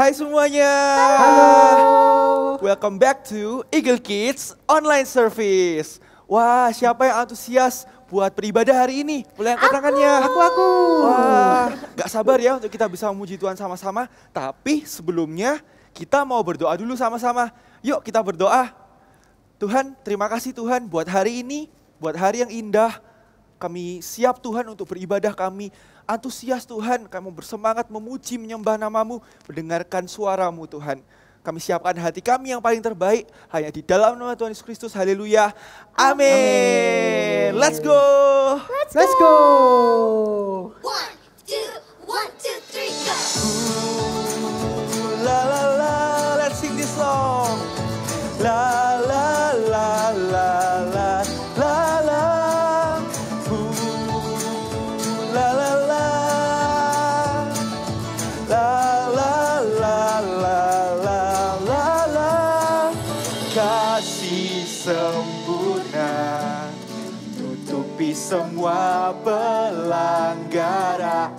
Hai semuanya. Halo. Welcome back to Eagle Kids Online Service. Wah, siapa yang antusias buat beribadah hari ini? Boleh angkat tangannya. Aku. Wah, gak sabar ya untuk kita bisa memuji Tuhan sama-sama. Tapi sebelumnya kita mau berdoa dulu sama-sama. Yuk kita berdoa. Tuhan, terima kasih Tuhan buat hari ini, buat hari yang indah. Kami siap Tuhan untuk beribadah, kami antusias Tuhan, kami bersemangat memuji, menyembah nama-Mu, mendengarkan suara-Mu Tuhan. Kami siapkan hati kami yang paling terbaik, hanya di dalam nama Tuhan Yesus Kristus, haleluya, amin. Let's go. Let's go. 1, 2, 1, 2, 3, go! La la la, let's sing this song. La la la la la la la. La la la. La la la la la la la. Kasih sempurna tutupi semua pelanggaran.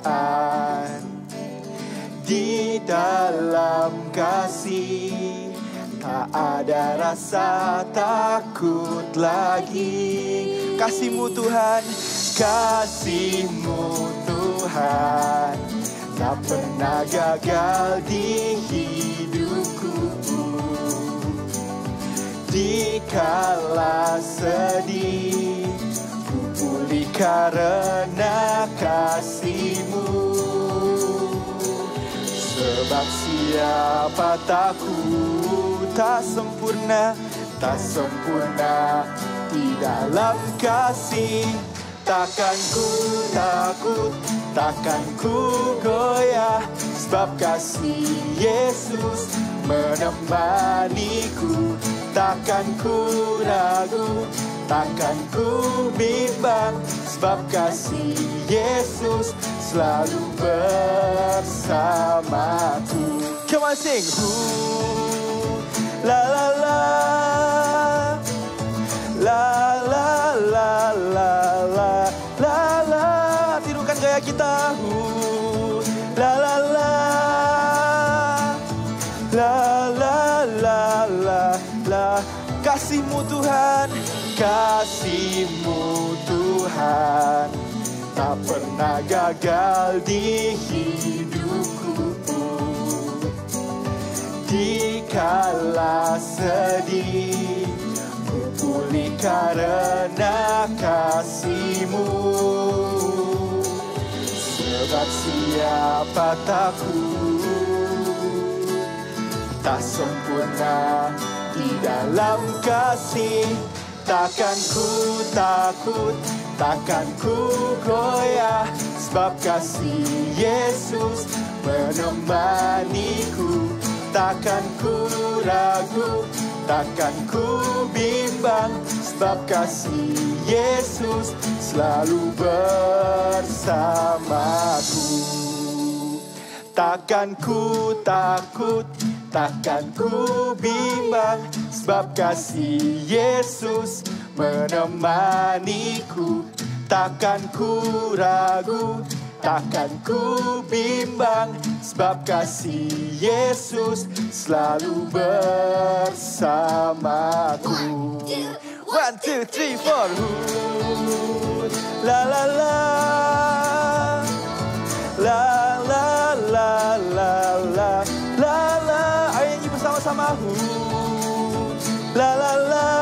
Di dalam kasih tak ada rasa takut lagi. Kasih-Mu Tuhan, kasih-Mu Tuhan, tak pernah gagal di hidupku. Dikala sedih, ku pulih karena kasih-Mu. Sebab siapa takut tak sempurna di dalam kasih. Takkan ku takut, takkan ku goyah, sebab kasih Yesus menemaniku. Takkan ku ragu, takkan ku bimbang, sebab kasih Yesus selalu bersamaku. Come on sing. La la la. La la la la la la la. Tirukan gaya kita. La la la. La la la la la. Kasih-Mu Tuhan, kasih-Mu Tuhan, tak pernah gagal di hidupku. Dikala sedih, ku pulih karena kasih-Mu. Sebab siapa takut tak sempurna di dalam kasih. Takkan ku takut, takkan ku goyah, sebab kasih Yesus menemaniku. Takkan ku ragu, takkan ku bimbang, sebab kasih Yesus selalu bersamaku. Takkan ku takut, takkan ku bimbang, sebab kasih Yesus menemaniku. Takkan ku ragu, takkan ku bimbang, sebab kasih Yesus selalu bersamaku. 1, 2, 3, 4. La la la. La la la la la la la. Ayo nyanyi bersama-sama. La la la.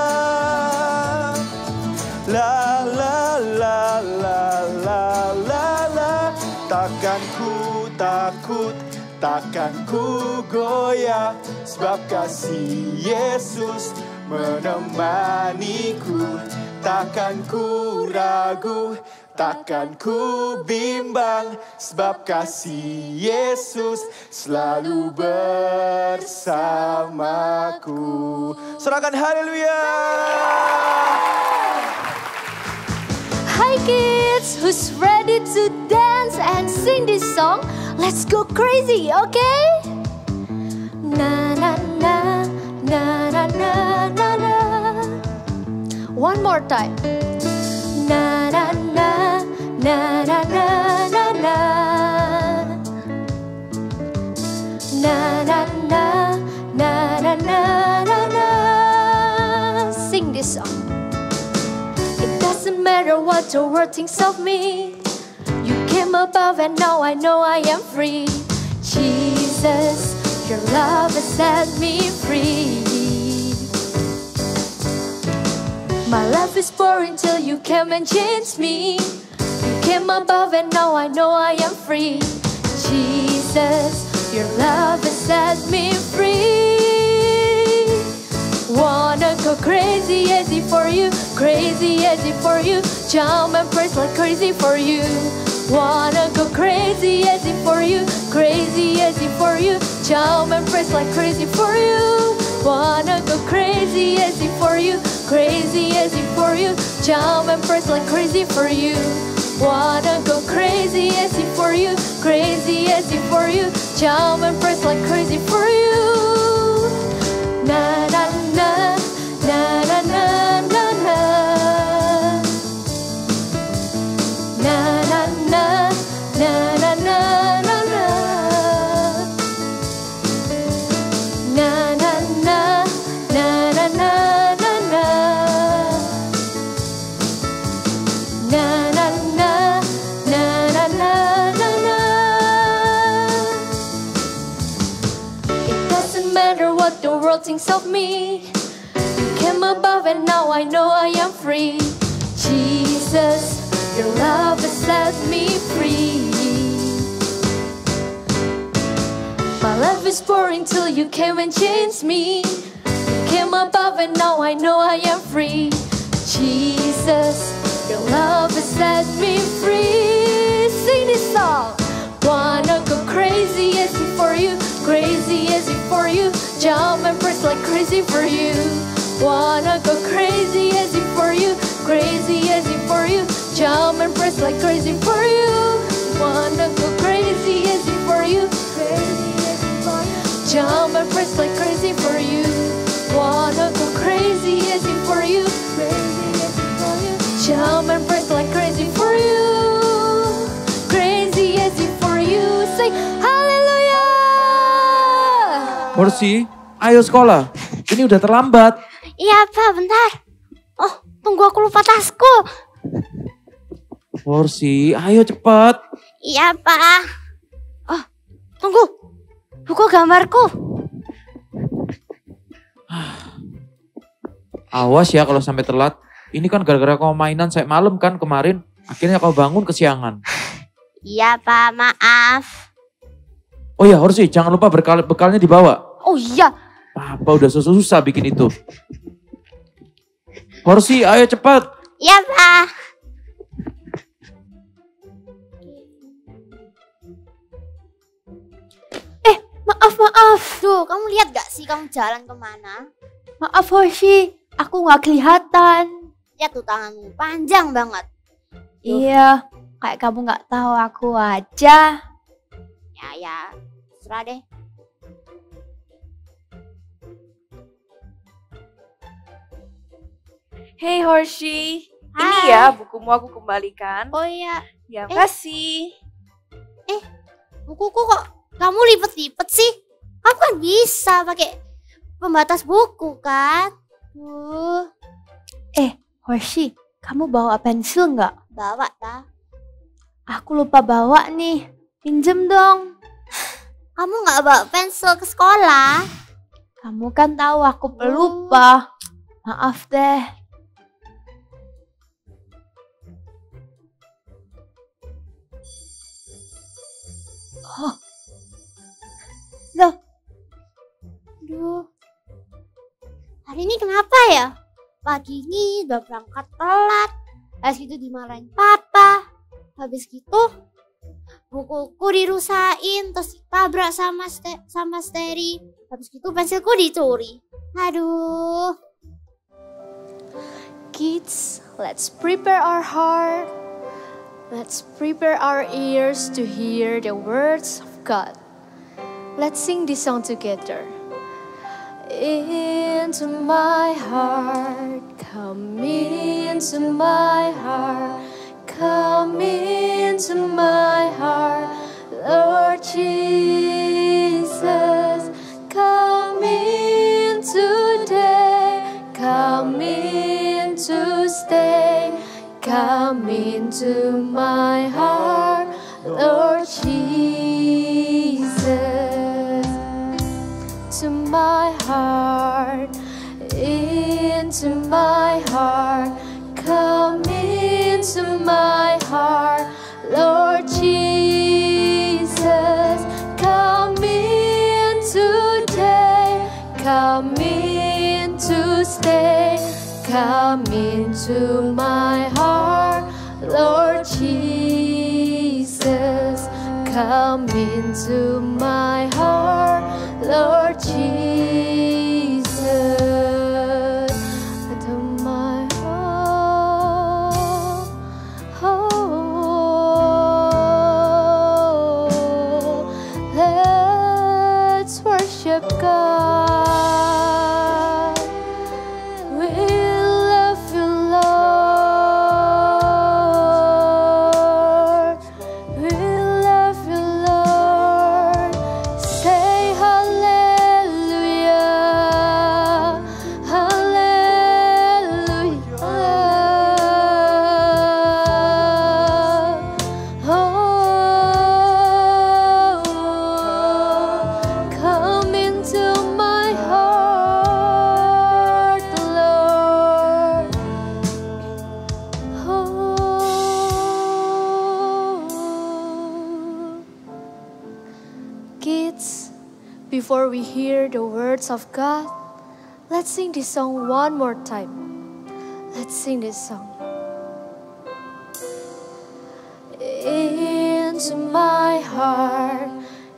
La la la la la la la. Takkan ku takut, takkan ku goyah, sebab kasih Yesus menemaniku. Takkan ku ragu, takkan ku bimbang, sebab kasih Yesus selalu bersamaku. Serahkan haleluya. Hi kids, who's ready to dance and sing this song? Let's go crazy, okay? Na na na na na na na na. One more time. Na na na na na na na na. Na na matter what the world thinks of me. You came above and now I know I am free. Jesus, your love has set me free. My life is boring till you came and changed me. You came above and now I know I am free. Jesus, your love has set me free. Wanna go crazy for you, crazy for you. Jump and praise like crazy for you. Wanna go crazy for you, crazy for you. Jump and praise like crazy for you. Wanna go crazy for you, crazy for you. Jump and praise like crazy for you. Wanna go crazy for you, crazy for you. Jump and praise like crazy for you. Na na na na na na na na. Na na na na na na na na. Na na na na na na na na. Na na na na na na na na. It doesn't matter what the world thinks of me. You came above and now I know I am free. Jesus, your love has set me free. My life is boring till you came and changed me. You came above and now I know I am free. Jesus, your love has set me free. Sing this song. Wanna go crazy for you, crazy for you. Jump and praise like crazy for you. Wanna go crazy for you, crazy for you. Jump and praise like crazy for you. Wanna go crazy for you, crazy for you. Jump and praise like crazy for you. Wanna go crazy for you, crazy for you. Jump and praise like crazy for you, crazy for you. Sing hallelujah. Horsey, ayo sekolah. Ini udah terlambat. Iya Pak, bentar. Oh, tunggu aku lupa tasku. Horsey, ayo cepat. Iya Pak. Oh, tunggu. Buku gambarku. Awas ya kalau sampai telat. Ini kan gara-gara kau mainan saya malam kan kemarin. Akhirnya kau bangun kesiangan. Iya Pak, maaf. Oh ya Horsey, jangan lupa bekalnya dibawa. Oh iya. Papa udah susah bikin itu. Horsey, ayo cepat. Iya Pak. Maaf. Duh, kamu lihat gak sih kamu jalan kemana? Maaf Hoshi, aku gak kelihatan. Lihat tuh tanganmu, panjang banget. Iya, kayak kamu gak tahu aku aja. Ya, serah deh. Hey Hoshi, ini Hai. ya bukumu aku kembalikan. Oh iya, Ya kasih. bukuku kok kamu lipet-lipet sih? Kamu kan bisa pakai pembatas buku kan? Hoshi, kamu bawa pensil gak? Bawa dah. Aku lupa bawa nih, pinjem dong. Kamu nggak bawa pensil ke sekolah? Kamu kan tahu aku pelupa. Maaf deh. Oh. Loh. Aduh. Hari ini kenapa ya? Pagi ini udah berangkat telat. Habis gitu dimarahin papa. Habis gitu bukuku dirusain, terus ditabrak sama Steri. Habis gitu pensilku dicuri. Aduh. Kids, let's prepare our heart. Let's prepare our ears to hear the words of God. Let's sing this song together. Into my heart, come into my heart, come into my heart, Lord Jesus, come in today, come in to stay, come into my heart, Lord Jesus. To my heart, into my heart, come into my heart, Lord Jesus. Come in today, come in to stay, come into my heart, Lord Jesus. Come into my heart, Lord Jesus. Into my heart, oh, let's worship God. We love you, Lord. We love you, Lord. Say hallelujah, hallelujah. Oh, come into my heart, Lord. Oh. Kids, before we hear the words of God, let's sing this song one more time. Let's sing this song. Into my heart,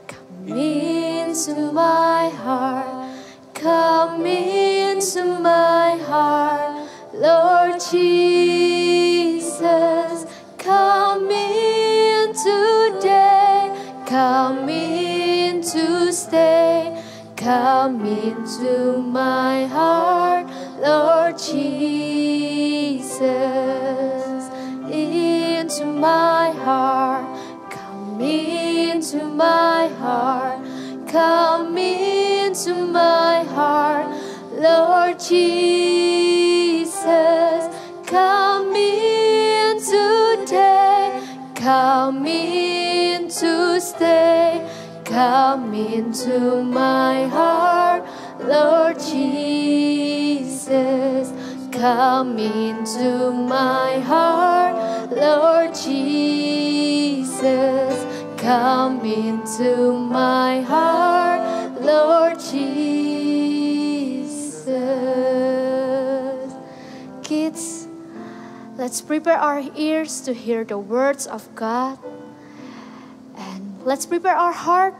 come into my heart, come into my heart, Lord Jesus. Come in today, come in to stay, come into my heart, Lord Jesus. Into my heart, come into my heart, come into my heart, Lord Jesus. Come in today, come in to stay, come into my heart, Lord Jesus. Come into my heart, Lord Jesus. Come into my heart, Lord Jesus. Kids, let's prepare our ears to hear the words of God. And let's prepare our heart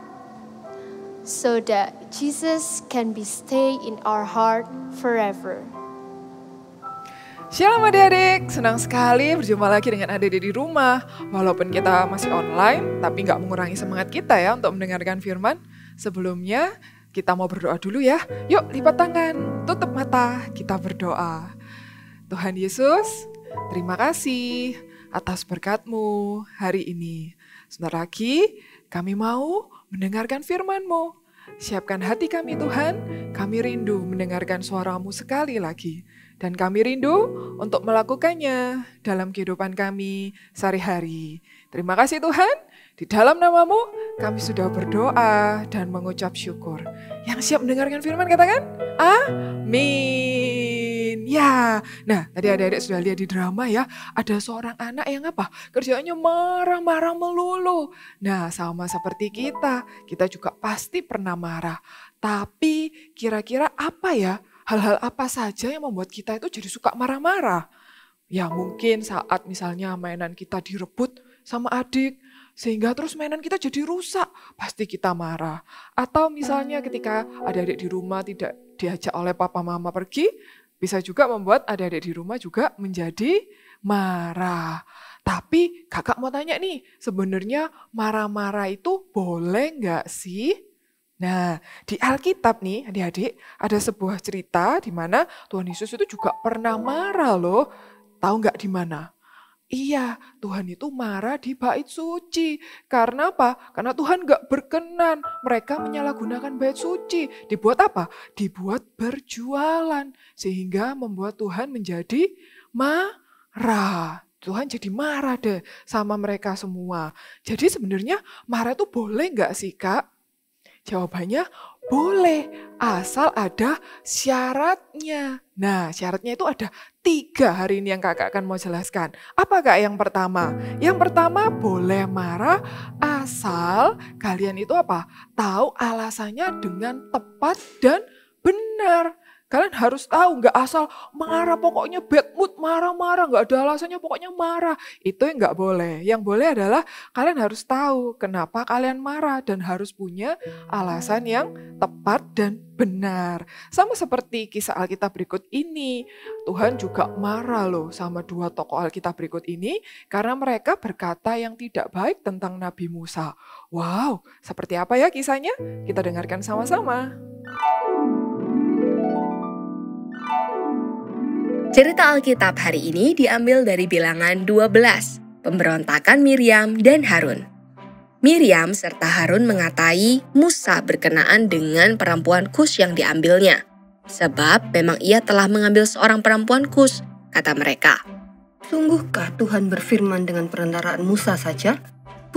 so that Jesus can be stay in our heart forever. Shalom adik-adik, senang sekali berjumpa lagi dengan adik-adik di rumah. Walaupun kita masih online, tapi nggak mengurangi semangat kita ya untuk mendengarkan firman. Sebelumnya, kita mau berdoa dulu ya. Yuk, lipat tangan, tutup mata, kita berdoa. Tuhan Yesus, terima kasih atas berkat-Mu hari ini. Sebentar lagi, kami mau mendengarkan firman-Mu. Siapkan hati kami Tuhan, kami rindu mendengarkan suara-Mu sekali lagi. Dan kami rindu untuk melakukannya dalam kehidupan kami sehari-hari. Terima kasih Tuhan, di dalam nama-Mu kami sudah berdoa dan mengucap syukur. Yang siap mendengarkan firman katakan, amin. Ya, nah tadi adik-adik sudah lihat di drama ya, ada seorang anak yang apa? Kerjaannya marah-marah melulu. Nah sama seperti kita juga pasti pernah marah. Tapi kira-kira apa ya? Hal-hal apa saja yang membuat kita itu jadi suka marah-marah? Ya mungkin saat misalnya mainan kita direbut sama adik, sehingga terus mainan kita jadi rusak, pasti kita marah. Atau misalnya ketika adik-adik di rumah tidak diajak oleh papa mama pergi, bisa juga membuat adik-adik di rumah juga menjadi marah. Tapi kakak mau tanya nih, sebenarnya marah-marah itu boleh nggak sih? Nah, di Alkitab nih adik-adik ada sebuah cerita di mana Tuhan Yesus itu juga pernah marah loh. Tahu nggak di mana? Iya, Tuhan itu marah di bait suci. Karena apa? Karena Tuhan nggak berkenan mereka menyalahgunakan bait suci. Dibuat apa? Dibuat berjualan. Sehingga membuat Tuhan menjadi marah. Tuhan jadi marah deh sama mereka semua. Jadi sebenarnya marah itu boleh nggak sih Kak? Jawabannya boleh, asal ada syaratnya. Nah, syaratnya itu ada 3 hari ini yang kakak akan mau jelaskan. Apa Kak yang pertama? Yang pertama boleh marah asal kalian itu apa? Tahu alasannya dengan tepat dan benar. Kalian harus tahu, nggak asal marah, pokoknya bad mood, marah-marah, nggak ada alasannya, pokoknya marah. Itu yang nggak boleh. Yang boleh adalah kalian harus tahu kenapa kalian marah dan harus punya alasan yang tepat dan benar. Sama seperti kisah Alkitab berikut ini, Tuhan juga marah loh sama 2 tokoh Alkitab berikut ini karena mereka berkata yang tidak baik tentang Nabi Musa. Wow, seperti apa ya kisahnya? Kita dengarkan sama-sama. Cerita Alkitab hari ini diambil dari Bilangan 12, pemberontakan Miriam dan Harun. Miriam serta Harun mengatai Musa berkenaan dengan perempuan Kus yang diambilnya. Sebab memang ia telah mengambil seorang perempuan Kus, kata mereka. Sungguhkah Tuhan berfirman dengan perantaraan Musa saja?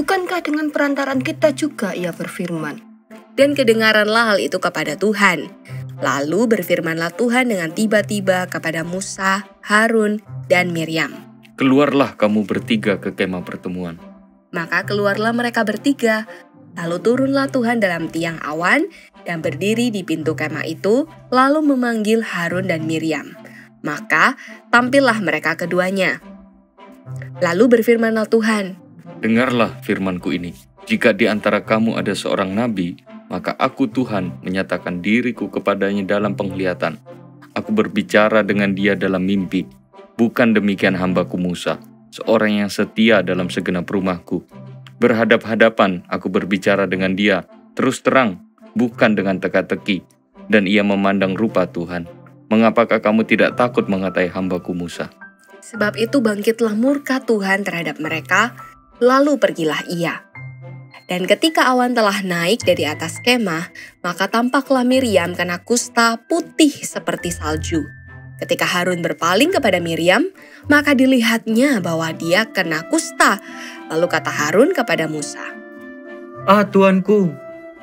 Bukankah dengan perantaraan kita juga ia berfirman? Dan kedengaranlah hal itu kepada Tuhan. Lalu berfirmanlah Tuhan dengan tiba-tiba kepada Musa, Harun, dan Miriam. Keluarlah kamu bertiga ke kemah pertemuan. Maka keluarlah mereka bertiga. Lalu turunlah Tuhan dalam tiang awan dan berdiri di pintu kemah itu, lalu memanggil Harun dan Miriam. Maka tampillah mereka keduanya. Lalu berfirmanlah Tuhan, dengarlah firmanku ini. Jika di antara kamu ada seorang nabi, maka aku Tuhan menyatakan diriku kepadanya dalam penglihatan. Aku berbicara dengan dia dalam mimpi. Bukan demikian hambaku Musa, seorang yang setia dalam segenap rumahku. Berhadap-hadapan aku berbicara dengan dia, terus terang, bukan dengan teka-teki. Dan ia memandang rupa Tuhan. Mengapakah kamu tidak takut mengatai hambaku Musa? Sebab itu bangkitlah murka Tuhan terhadap mereka, lalu pergilah ia. Dan ketika awan telah naik dari atas kemah, maka tampaklah Miriam kena kusta putih seperti salju. Ketika Harun berpaling kepada Miriam, maka dilihatnya bahwa dia kena kusta. Lalu kata Harun kepada Musa, Ah Tuanku,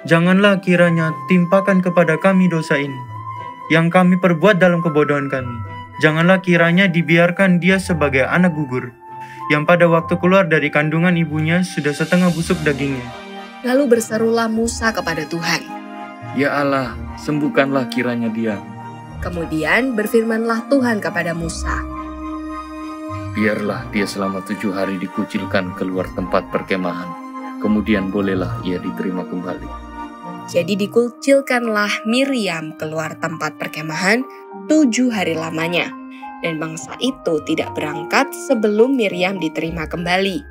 janganlah kiranya timpakan kepada kami dosa ini, yang kami perbuat dalam kebodohan kami. Janganlah kiranya dibiarkan dia sebagai anak gugur, yang pada waktu keluar dari kandungan ibunya sudah setengah busuk dagingnya. Lalu berserulah Musa kepada Tuhan, Ya Allah, sembuhkanlah kiranya dia. Kemudian berfirmanlah Tuhan kepada Musa, Biarlah dia selama 7 hari dikucilkan keluar tempat perkemahan. Kemudian bolehlah ia diterima kembali. Jadi dikucilkanlah Miriam keluar tempat perkemahan 7 hari lamanya. Dan bangsa itu tidak berangkat sebelum Miriam diterima kembali.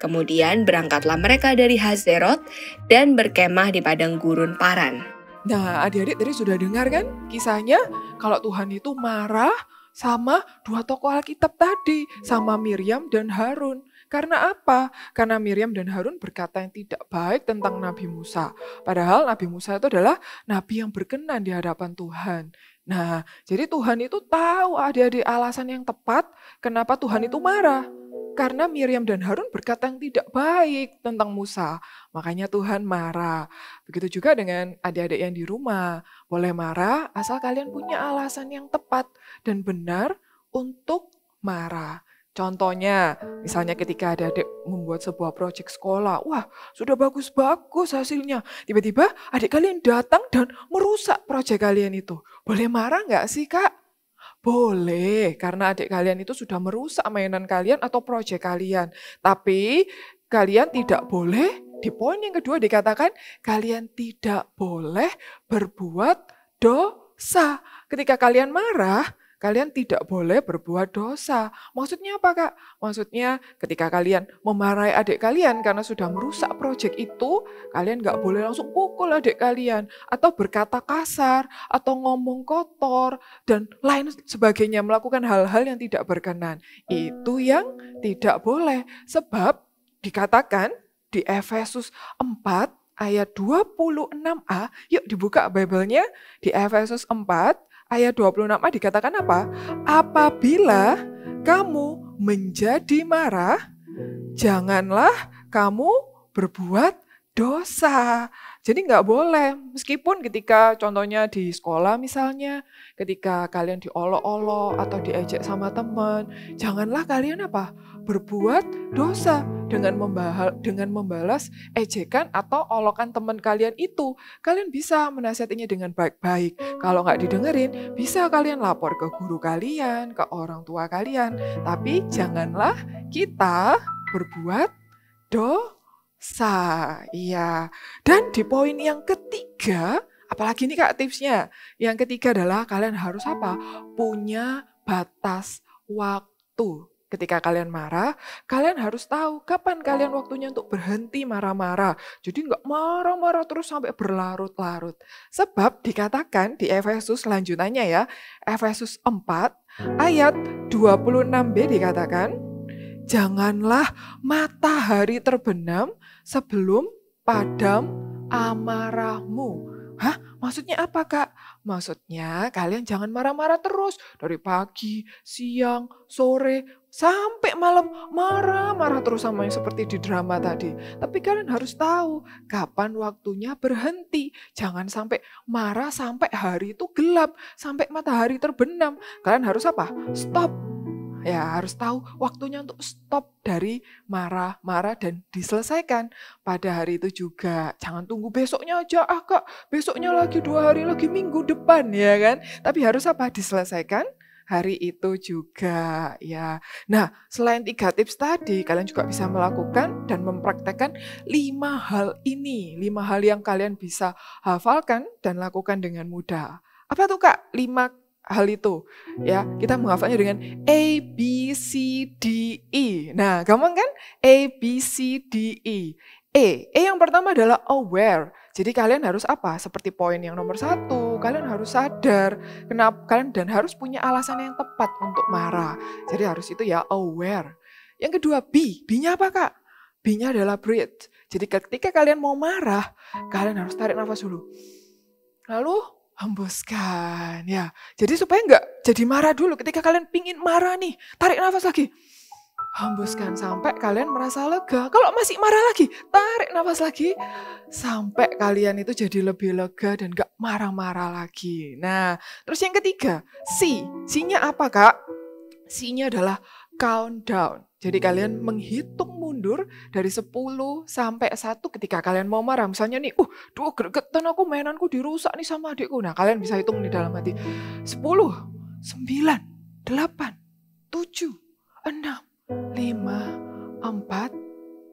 Kemudian berangkatlah mereka dari Hazerot dan berkemah di padang gurun Paran. Nah, adik-adik tadi sudah dengar kan kisahnya? Kalau Tuhan itu marah sama 2 tokoh Alkitab tadi, sama Miriam dan Harun. Karena apa? Karena Miriam dan Harun berkata yang tidak baik tentang Nabi Musa. Padahal Nabi Musa itu adalah nabi yang berkenan di hadapan Tuhan. Nah, jadi Tuhan itu tahu ada alasan yang tepat kenapa Tuhan itu marah. Karena Miriam dan Harun berkata yang tidak baik tentang Musa. Makanya Tuhan marah. Begitu juga dengan adik-adik yang di rumah. Boleh marah asal kalian punya alasan yang tepat dan benar untuk marah. Contohnya, misalnya ketika adik-adik membuat sebuah proyek sekolah, wah sudah bagus-bagus hasilnya. Tiba-tiba adik kalian datang dan merusak proyek kalian itu. Boleh marah nggak sih Kak? Boleh, karena adik kalian itu sudah merusak mainan kalian atau proyek kalian. Tapi kalian tidak boleh, di poin yang kedua dikatakan, kalian tidak boleh berbuat dosa. Ketika kalian marah, kalian tidak boleh berbuat dosa. Maksudnya apa Kak? Maksudnya ketika kalian memarahi adik kalian karena sudah merusak proyek itu, kalian gak boleh langsung pukul adik kalian. Atau berkata kasar, atau ngomong kotor, dan lain sebagainya. Melakukan hal-hal yang tidak berkenan. Itu yang tidak boleh. Sebab dikatakan di Efesus 4 ayat 26a, yuk dibuka Bible-nya di Efesus 4 ayat 26a dikatakan apa? Apabila kamu menjadi marah, janganlah kamu berbuat dosa. Jadi nggak boleh, meskipun ketika contohnya di sekolah misalnya, ketika kalian diolok-olok atau diejek sama teman, janganlah kalian apa? Berbuat dosa dengan membalas ejekan atau olokan teman kalian itu. Kalian bisa menasihatinya dengan baik-baik. Kalau nggak didengerin, bisa kalian lapor ke guru kalian, ke orang tua kalian. Tapi janganlah kita berbuat dosa. Iya. Dan di poin yang ketiga, apalagi ini Kak tipsnya. Yang ketiga adalah kalian harus apa? Punya batas waktu. Ketika kalian marah, kalian harus tahu kapan kalian waktunya untuk berhenti marah-marah. Jadi nggak marah-marah terus sampai berlarut-larut. Sebab dikatakan di Efesus lanjutannya ya, Efesus 4 ayat 26b dikatakan, janganlah matahari terbenam sebelum padam amarahmu. Hah? Maksudnya apa Kak? Maksudnya kalian jangan marah-marah terus. Dari pagi, siang, sore, sampai malam marah-marah terus sama yang seperti di drama tadi. Tapi kalian harus tahu kapan waktunya berhenti. Jangan sampai marah sampai hari itu gelap, sampai matahari terbenam. Kalian harus apa? Stop. Ya harus tahu waktunya untuk stop dari marah-marah dan diselesaikan pada hari itu juga. Jangan tunggu besoknya aja, Kak, besoknya lagi 2 hari lagi minggu depan ya kan. Tapi harus apa? Diselesaikan hari itu juga ya. Nah selain 3 tips tadi, kalian juga bisa melakukan dan mempraktekkan 5 hal ini. 5 hal yang kalian bisa hafalkan dan lakukan dengan mudah. Apa tuh Kak? 5 hal itu ya, kita menghafalnya dengan A, B, C, D, E. Nah gampang kan? A, B, C, D, E. E yang pertama adalah aware. Jadi kalian harus apa? Seperti poin yang nomor 1, kalian harus sadar kenapa kalian dan harus punya alasan yang tepat untuk marah. Jadi harus itu ya, aware. Yang kedua B, B-nya apa Kak? B-nya adalah breathe. Jadi ketika kalian mau marah, kalian harus tarik nafas dulu. Lalu hembuskan ya. Jadi supaya nggak jadi marah dulu. Ketika kalian pingin marah nih, tarik nafas lagi. Hembuskan sampai kalian merasa lega. Kalau masih marah lagi, tarik nafas lagi. Sampai kalian itu jadi lebih lega dan nggak marah-marah lagi. Nah, terus yang ketiga, C. C-nya apa Kak? C-nya adalah countdown. Jadi kalian menghitung mundur dari 10 sampai 1 ketika kalian mau marah. Misalnya nih, gregetan aku, mainanku dirusak nih sama adikku. Nah kalian bisa hitung nih dalam hati. 10, 9, 8, 7, 6, 5, 4,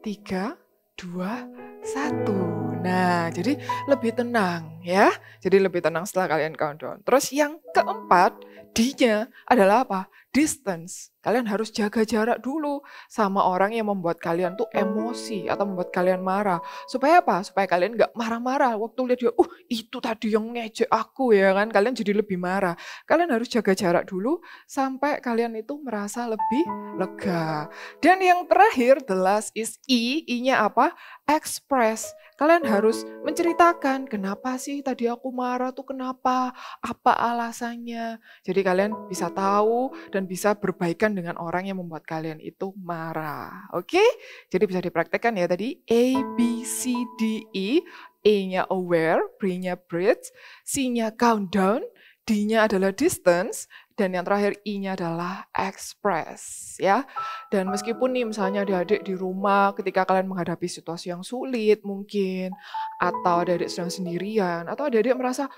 3, 2, 1. Nah, jadi lebih tenang ya. Jadi lebih tenang setelah kalian countdown. Terus yang keempat, D-nya adalah apa? Distance. Kalian harus jaga jarak dulu sama orang yang membuat kalian tuh emosi atau membuat kalian marah. Supaya apa? Supaya kalian nggak marah-marah. Waktu lihat dia, itu tadi yang ngejek aku ya kan. Kalian jadi lebih marah. Kalian harus jaga jarak dulu sampai kalian itu merasa lebih lega. Dan yang terakhir, the last is E. E-nya apa? Express. Kalian harus menceritakan kenapa sih tadi aku marah tuh kenapa, apa alasannya. Jadi kalian bisa tahu dan bisa berbaikan dengan orang yang membuat kalian itu marah. Oke? Jadi bisa dipraktekkan ya tadi A, B, C, D, E. A-nya aware, B-nya breathe, C-nya countdown, D-nya adalah distance, dan yang terakhir I-nya adalah express ya. Dan meskipun nih misalnya adik-adik di rumah ketika kalian menghadapi situasi yang sulit mungkin, atau adik-adik sedang sendirian, atau adik-adik merasa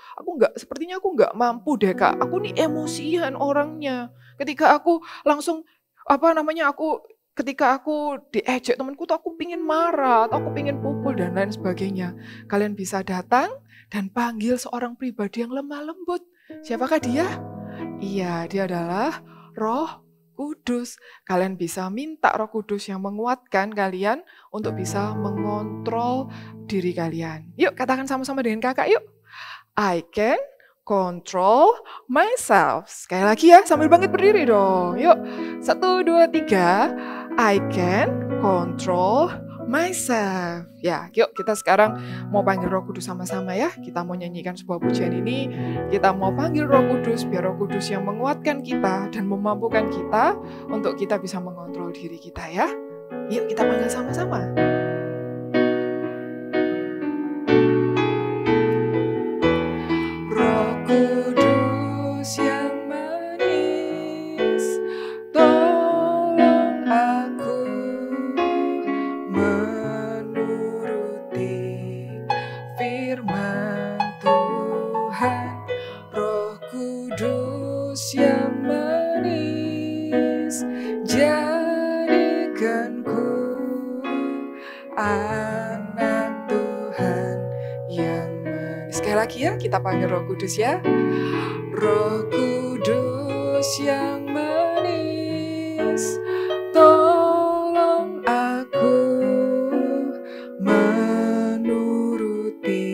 sepertinya aku nggak mampu deh Kak, aku nih emosian orangnya. Ketika aku langsung ketika aku diejek temanku tuh aku pingin marah atau aku pingin pukul dan lain sebagainya. Kalian bisa datang dan panggil seorang pribadi yang lemah lembut. Siapakah dia? Iya, dia adalah Roh Kudus. Kalian bisa minta Roh Kudus yang menguatkan kalian untuk bisa mengontrol diri kalian. Yuk katakan sama-sama dengan kakak yuk. I can control myself. Sekali lagi ya, sambil bangkit berdiri dong. Yuk, 1, 2, 3. I can control myself. Ya, yuk kita sekarang mau panggil Roh Kudus sama-sama ya. Kita mau nyanyikan sebuah pujian ini. Kita mau panggil Roh Kudus, biar Roh Kudus yang menguatkan kita dan memampukan kita untuk kita bisa mengontrol diri kita ya. Yuk kita panggil sama-sama. Roh Kudus yang manis, tolong aku menuruti firman Tuhan. Roh Kudus yang manis, jadikanku anak Tuhan yang manis. Sekali lagi ya, kita panggil Roh Kudus ya. Roh Kudus yang manis, tolong aku menuruti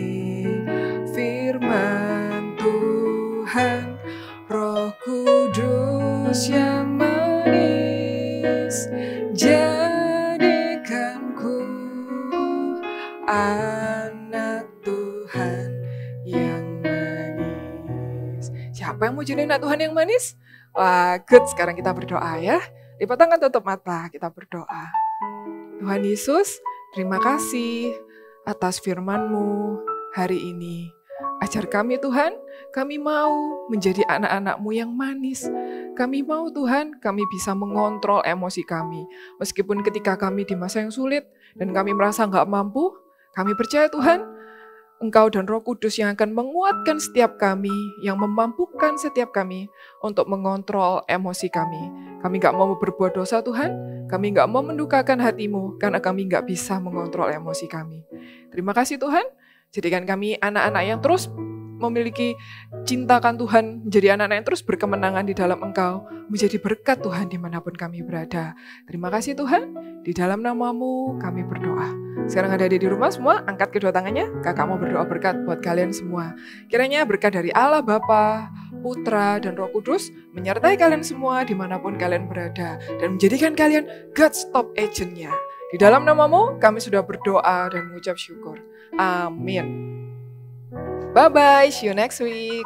firman Tuhan. Roh Kudus yang manis, jadikanku anak Tuhan yang manis. Siapa yang mau jadi anak Tuhan yang manis? Wah, good. Sekarang kita berdoa ya. Lipat tangan, tutup mata, kita berdoa. Tuhan Yesus, terima kasih atas firman-Mu hari ini. Ajar kami Tuhan, kami mau menjadi anak-anak-Mu yang manis. Kami mau Tuhan, kami bisa mengontrol emosi kami. Meskipun ketika kami di masa yang sulit dan kami merasa nggak mampu, kami percaya Tuhan, Engkau dan Roh Kudus yang akan menguatkan setiap kami, yang memampukan setiap kami untuk mengontrol emosi kami. Kami nggak mau berbuat dosa Tuhan, kami nggak mau mendukakan hati-Mu, karena kami nggak bisa mengontrol emosi kami. Terima kasih Tuhan, jadikan kami anak-anak yang terus memiliki cintakan Tuhan, menjadi anak-anak yang terus berkemenangan di dalam Engkau, menjadi berkat Tuhan dimanapun kami berada. Terima kasih Tuhan, di dalam nama-Mu kami berdoa. Sekarang ada di rumah semua, angkat kedua tangannya, kakak mau berdoa berkat buat kalian semua. Kiranya berkat dari Allah Bapa, Putra, dan Roh Kudus menyertai kalian semua dimanapun kalian berada, dan menjadikan kalian God's top agent-nya. Di dalam nama-Mu kami sudah berdoa dan mengucap syukur. Amin. Bye-bye, see you next week.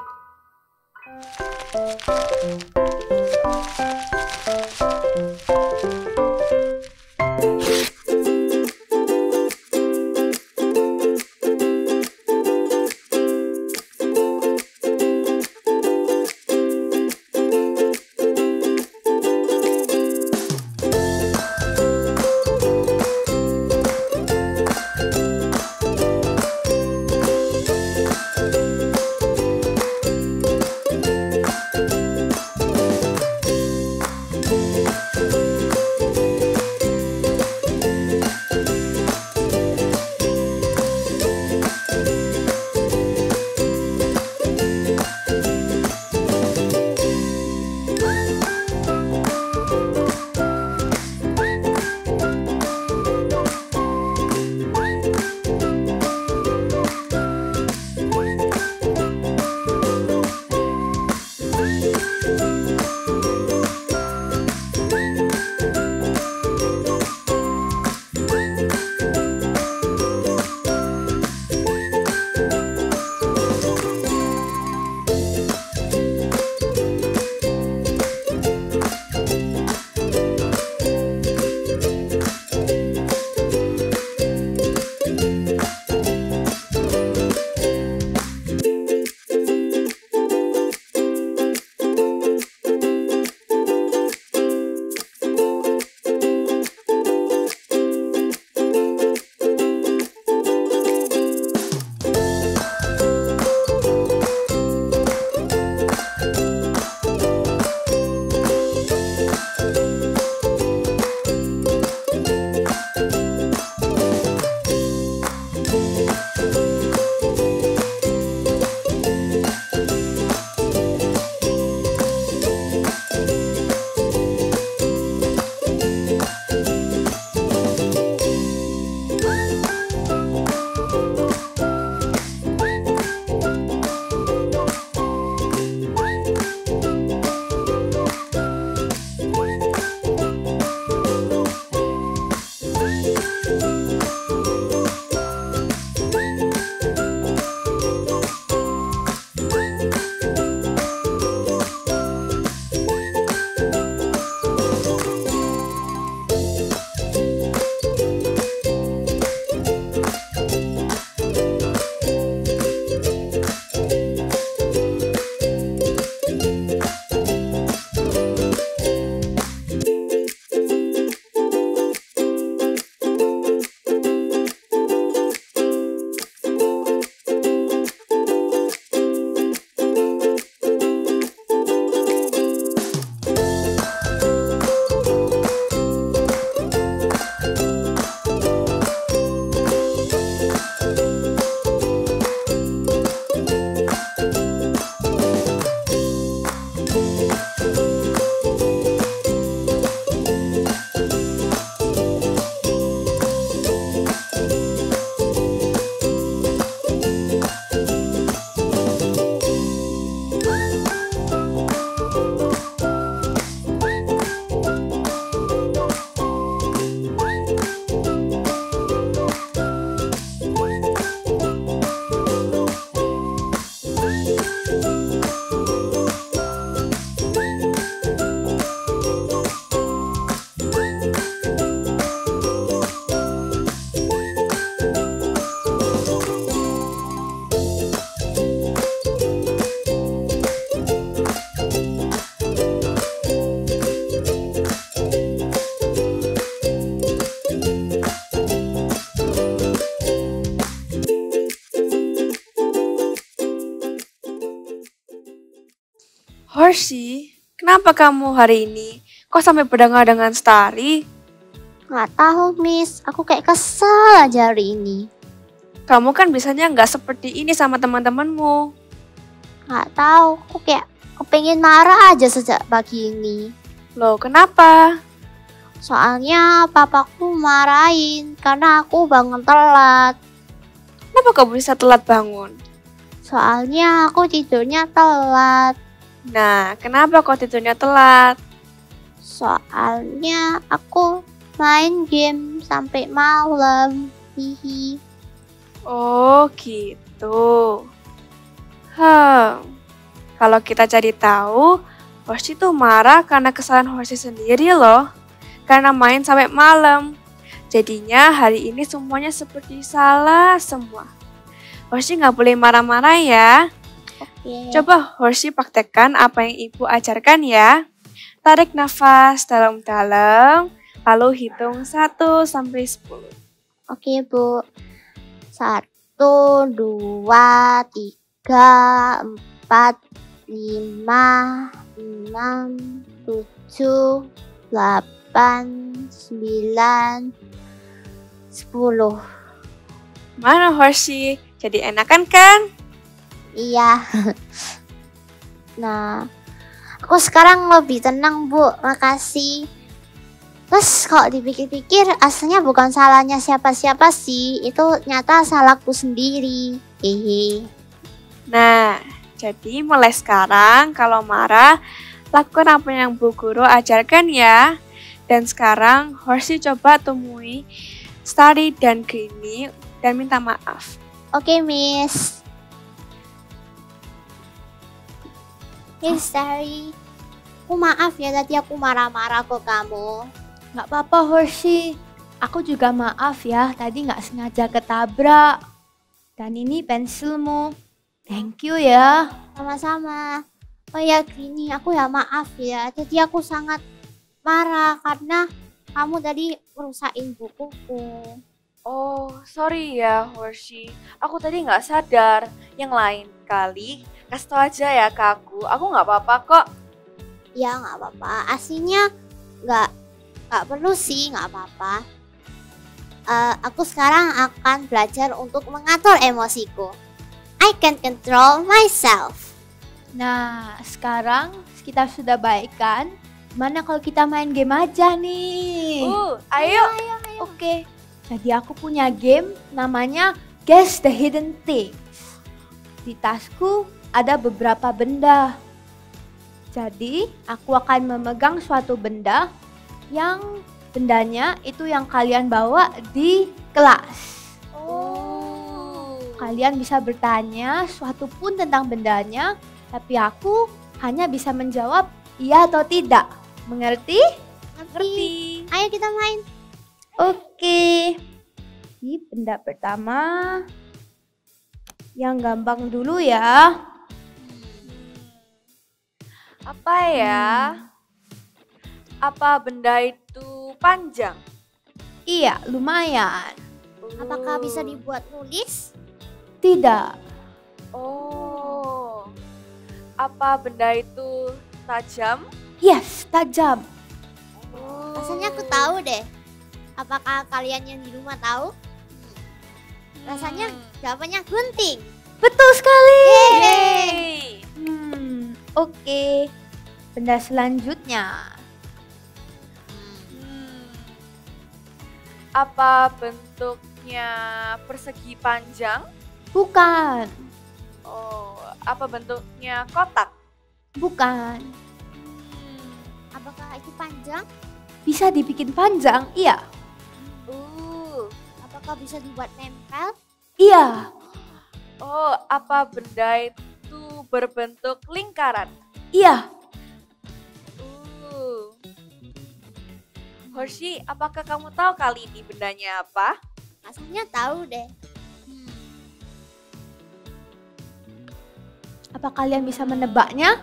Horsey, kenapa kamu hari ini kok sampai berdengar dengan Starry? Nggak tahu, Miss. Aku kayak kesel aja hari ini. Kamu kan biasanya nggak seperti ini sama teman-temanmu. Nggak tahu, aku kayak kepengen marah aja sejak pagi ini. Loh, kenapa? Soalnya papaku marahin karena aku bangun telat. Kenapa kamu bisa telat bangun? Soalnya aku tidurnya telat. Nah, kenapa kok tidurnya telat? Soalnya aku main game sampai malam. Hihi. Oh, gitu. Kalau kita cari tahu, Horsey tuh marah karena kesalahan Horsey sendiri loh. Karena main sampai malam. Jadinya hari ini semuanya seperti salah semua. Horsey nggak boleh marah-marah ya. Oke. Coba Horsey praktekkan apa yang ibu ajarkan ya. Tarik nafas dalam-dalam, lalu hitung 1 sampai 10. Oke, Bu. 1, 2, 3, 4, 5, 6, 7, 8, 9, 10. Mana Horsey? Jadi enakan kan? Iya. Nah, aku sekarang lebih tenang, Bu. Makasih. Terus kalau dipikir-pikir, aslinya bukan salahnya siapa-siapa sih. Itu nyata salahku sendiri. Hehe. Nah, jadi mulai sekarang kalau marah, lakukan apa yang Bu Guru ajarkan ya. Dan sekarang Horsey coba temui Starry dan Greenie dan minta maaf. Oke, Miss. Hey, Starry. Aku maaf ya tadi aku marah-marah ke kamu. Nggak apa-apa, Horsey. Aku juga maaf ya, tadi nggak sengaja ketabrak. Dan ini pensilmu. Thank you ya. Sama-sama. Oh ya, Greenie, aku ya maaf ya. Jadi aku sangat marah karena kamu tadi merusakin bukuku. Oh, sorry ya Horsey. Aku tadi nggak sadar. Yang lain kali, kasih tau aja ya ke aku. Aku nggak apa-apa kok. Ya nggak apa-apa. Aslinya nggak perlu sih, nggak apa-apa. Aku sekarang akan belajar untuk mengatur emosiku. I can control myself. Nah, sekarang kita sudah baikkan. Gimana kalau kita main game aja nih? Ayo. Oke. Jadi aku punya game namanya Guess the Hidden Things. Di tasku ada beberapa benda. Jadi aku akan memegang suatu benda yang bendanya itu yang kalian bawa di kelas. Kalian bisa bertanya suatu pun tentang bendanya, tapi aku hanya bisa menjawab iya atau tidak. Mengerti? Ngerti. Ayo kita main. Oke. Ini benda pertama. Yang gampang dulu ya. Apa ya? Apa benda itu panjang? Iya, lumayan. Apakah bisa dibuat nulis? Tidak. Oh. Apa benda itu tajam? Yes, tajam. Rasanya aku tahu deh. Apakah kalian yang di rumah tahu? Rasanya jawabannya gunting. Betul sekali. Yeay. Oke. Benda selanjutnya. Apa bentuknya persegi panjang? Bukan. Oh, apa bentuknya kotak? Bukan. Apakah itu panjang? Bisa dibikin panjang, iya. Apakah bisa dibuat nempel? Iya. Oh, apa benda itu berbentuk lingkaran? Iya. Horsey, apakah kamu tahu kali ini bendanya apa? Rasanya tahu deh. Apa kalian bisa menebaknya?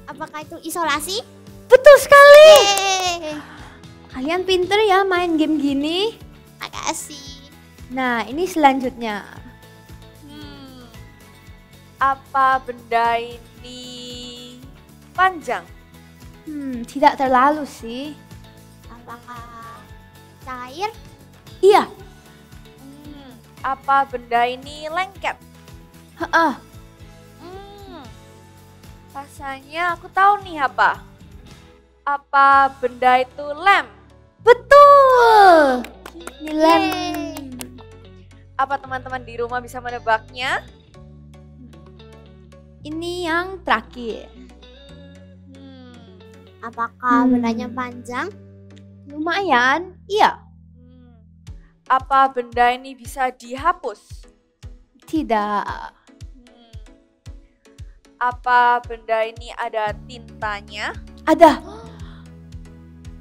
Apakah itu isolasi? Betul sekali. Yeay. Kalian pinter ya main game gini. Makasih. Nah, ini selanjutnya. Apa benda ini panjang? Tidak terlalu sih. Apakah cair? Iya. Apa benda ini lengket? Heeh. Rasanya aku tahu nih apa. Apa benda itu lem? Betul. Ini lem. Apa teman-teman di rumah bisa menebaknya? Ini yang terakhir. Apakah bendanya panjang? Lumayan, iya. Apa benda ini bisa dihapus? Tidak. Apa benda ini ada tintanya? Ada.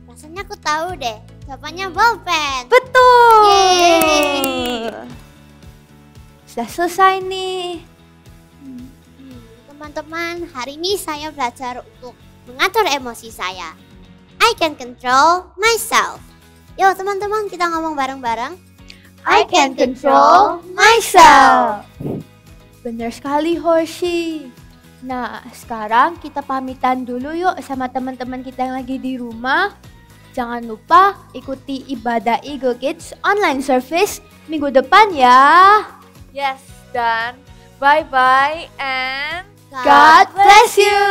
Rasanya aku tahu deh. Jawabannya bolpen. Betul. Yeay. Sudah selesai nih. Teman-teman, hari ini saya belajar untuk mengatur emosi saya. I can control myself. Yuk teman-teman, kita ngomong bareng-bareng. I can control myself. Benar sekali, Hoshi. Nah, sekarang kita pamitan dulu yuk sama teman-teman kita yang lagi di rumah. Jangan lupa ikuti ibadah Eagle Kids online service minggu depan ya. Yes, dan bye-bye and God bless you.